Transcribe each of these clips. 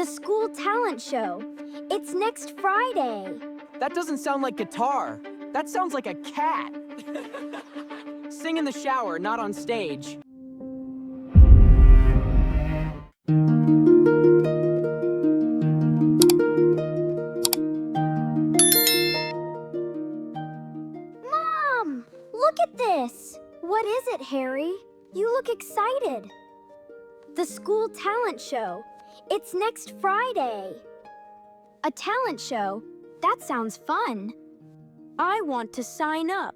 The school talent show. It's next Friday. That doesn't sound like guitar. That sounds like a cat. Sing in the shower, not on stage. Mom, look at this. What is it, Harry? You look excited. The school talent show. It's next Friday. A talent show? That sounds fun. I want to sign up.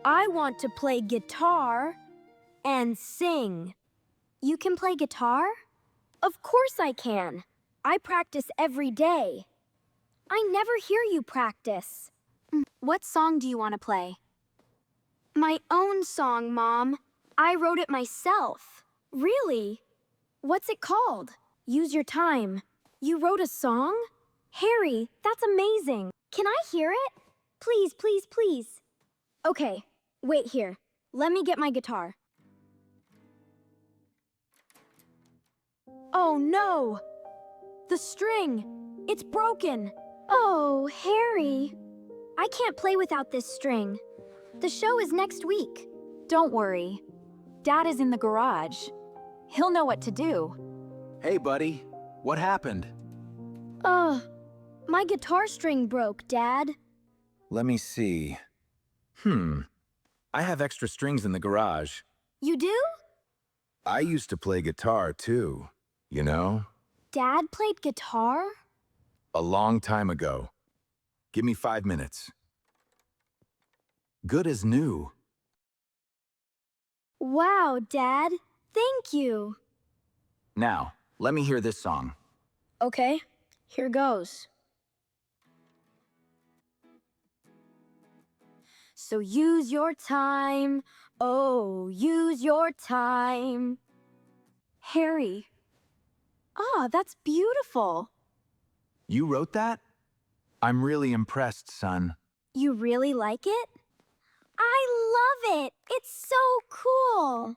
I want to play guitar and sing. You can play guitar? Of course I can. I practice every day. I never hear you practice. What song do you want to play? My own song, Mom. I wrote it myself. Really? What's it called? Use Your Time. You wrote a song? Harry, that's amazing. Can I hear it? Please, please, please. Okay, wait here. Let me get my guitar. Oh no! The string! It's broken! Oh, Harry. I can't play without this string. The show is next week. Don't worry. Dad is in the garage. He'll know what to do. Hey, buddy. What happened? My guitar string broke, Dad. Let me see. I have extra strings in the garage. You do? I used to play guitar, too. You know? Dad played guitar? A long time ago. Give me 5 minutes. Good as new. Wow, Dad. Thank you. Now, let me hear this song. Okay, here goes. So use your time, oh, use your time. Harry. Ah, that's beautiful. You wrote that? I'm really impressed, son. You really like it? I love it! It's so cool!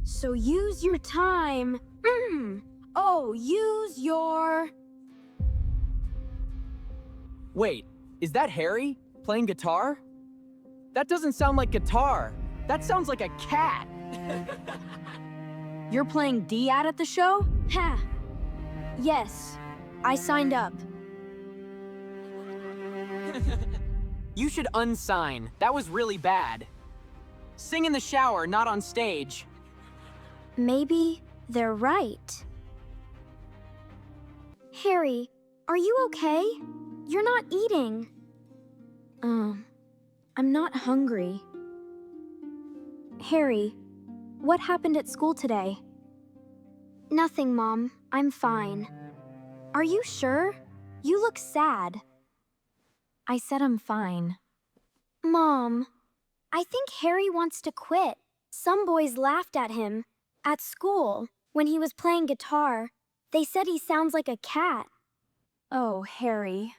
So use your time. Oh, use your... Wait, is that Harry playing guitar? That doesn't sound like guitar. That sounds like a cat. You're playing Dad at the show? Ha! Yes, I signed up. You should unsign. That was really bad. Sing in the shower, not on stage. Maybe they're right. Harry, are you okay? You're not eating. I'm not hungry. Harry, what happened at school today? Nothing, Mom. I'm fine. Are you sure? You look sad. I said I'm fine. Mom, I think Harry wants to quit. Some boys laughed at him at school when he was playing guitar. They said he sounds like a cat. Oh, Harry.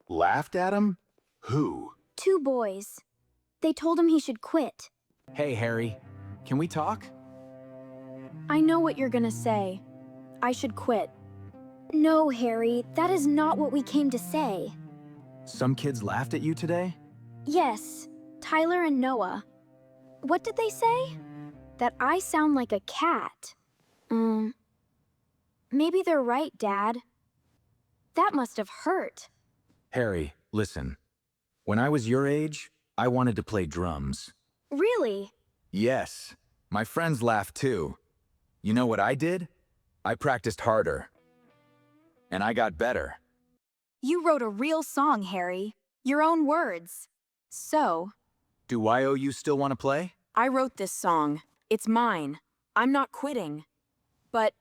Laughed at him? Who? 2 boys. They told him he should quit. Hey, Harry. Can we talk? I know what you're gonna say. I should quit. No, Harry, that is not what we came to say. Some kids laughed at you today? Yes, Tyler and Noah. What did they say? That I sound like a cat. Maybe they're right, Dad. That must have hurt. Harry, listen. When I was your age, I wanted to play drums. Really? Yes. My friends laughed too. You know what I did? I practiced harder. And I got better. You wrote a real song, Harry. Your own words. So, Do you still want to play? I wrote this song. It's mine. I'm not quitting. But,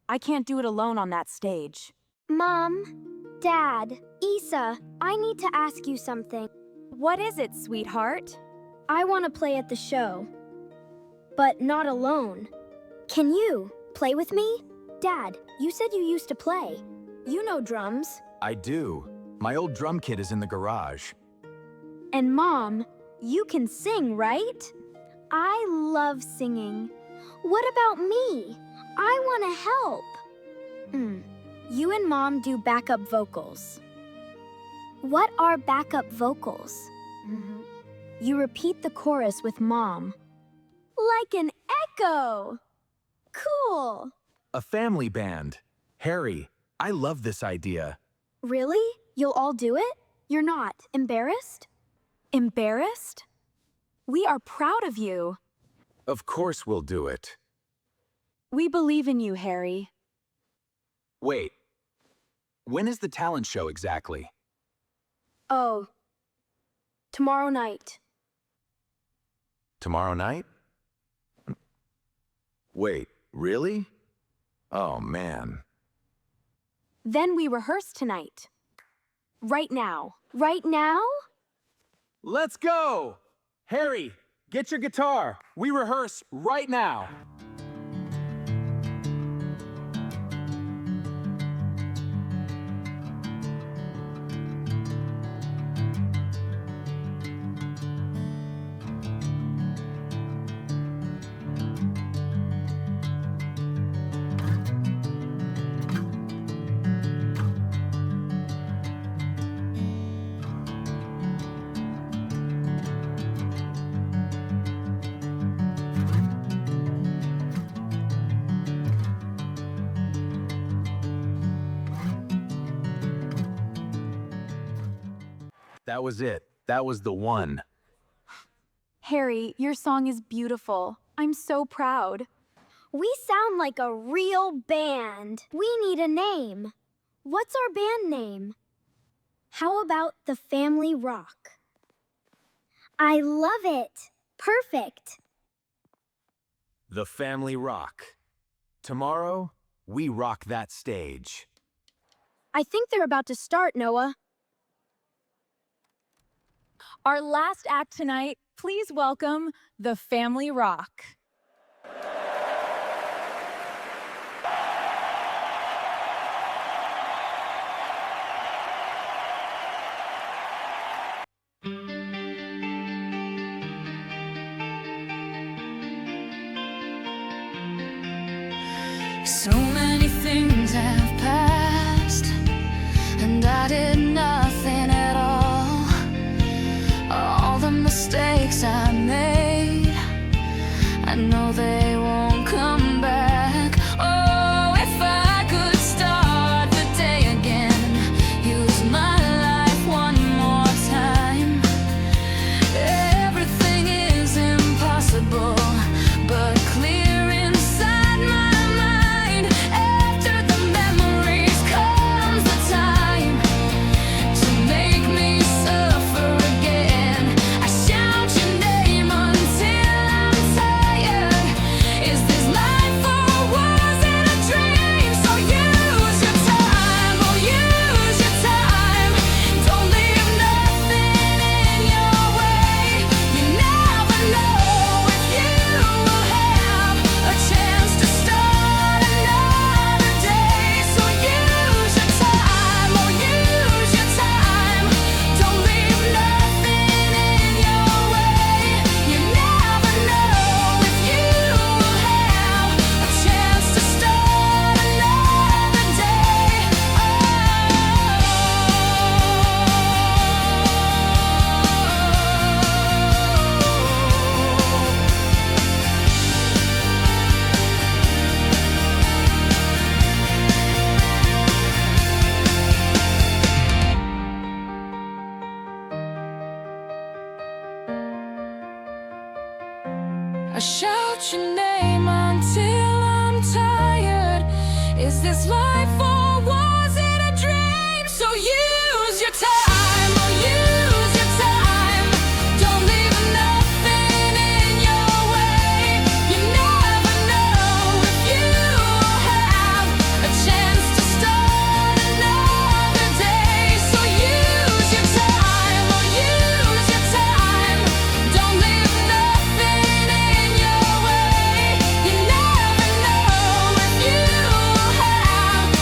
I can't do it alone on that stage. Mom, Dad, Issa, I need to ask you something. What is it, sweetheart? I want to play at the show, but not alone. Can you play with me? Dad, you said you used to play. You know drums. I do. My old drum kit is in the garage. And Mom, you can sing, right? I love singing. What about me? I want to help. You and Mom do backup vocals. What are backup vocals? You repeat the chorus with Mom. Like an echo! Cool! A family band. Harry, I love this idea. Really? You'll all do it? You're not embarrassed? Embarrassed? We are proud of you. Of course we'll do it. We believe in you, Harry. Wait. When is the talent show exactly? Oh. Tomorrow night. Tomorrow night? Wait, really? Oh, man. Then we rehearse tonight. Right now. Right now? Let's go! Harry, get your guitar. We rehearse right now. That was it. That was the one. Harry, your song is beautiful. I'm so proud. We sound like a real band. We need a name. What's our band name? How about the Family Rock? I love it. Perfect. The Family Rock. Tomorrow, we rock that stage. I think they're about to start, Noah. Our last act tonight, please welcome the Family Rock. So many things have passed, and I did nothing at all. All the mistakes I made, I know they won't come back. Oh, if I could start the day again, use my life one more time. Everything is impossible, but clear inside my mind. After the memories comes the time to make me suffer again. I shout your name until I'm tired. Is this life or was it a dream? So use your time, oh use your time. Don't leave nothing in your way. You never know if you will have a chance to start another day. So use your time, oh use your time. Don't leave nothing in your way. You never know if you will have a chance to start another day. I shout your name until I'm tired. Is this life or was it a dream? So use your time, oh use your time. Don't leave nothing in your way. You never know if you will have a chance to start another day. So use your time, oh use your time. Don't leave nothing in your way. You never know if you will have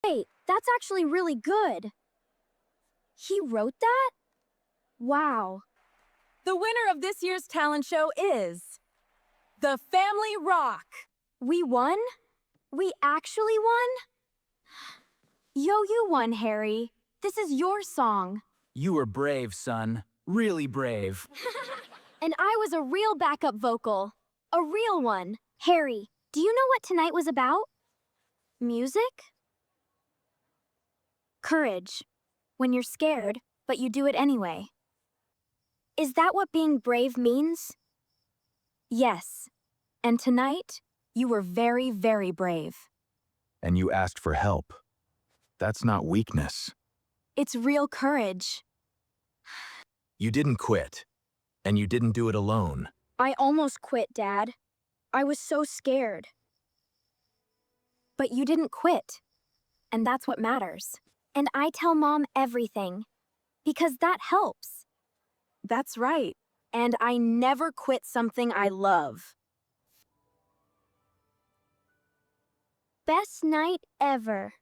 Wait, that's actually really good. He wrote that? Wow. The winner of this year's talent show is the Family Rock. We won? We actually won? Yo, you won, Harry. This is your song. You were brave, son. Really brave. And I was a real backup vocal. A real one. Harry, do you know what tonight was about? Music? Courage. When you're scared, but you do it anyway. Is that what being brave means? Yes. And tonight, you were very, very brave. And you asked for help. That's not weakness. It's real courage. You didn't quit. And you didn't do it alone. I almost quit, Dad. I was so scared. But you didn't quit. And that's what matters. And I tell Mom everything. Because that helps. That's right. And I never quit something I love. Best night ever.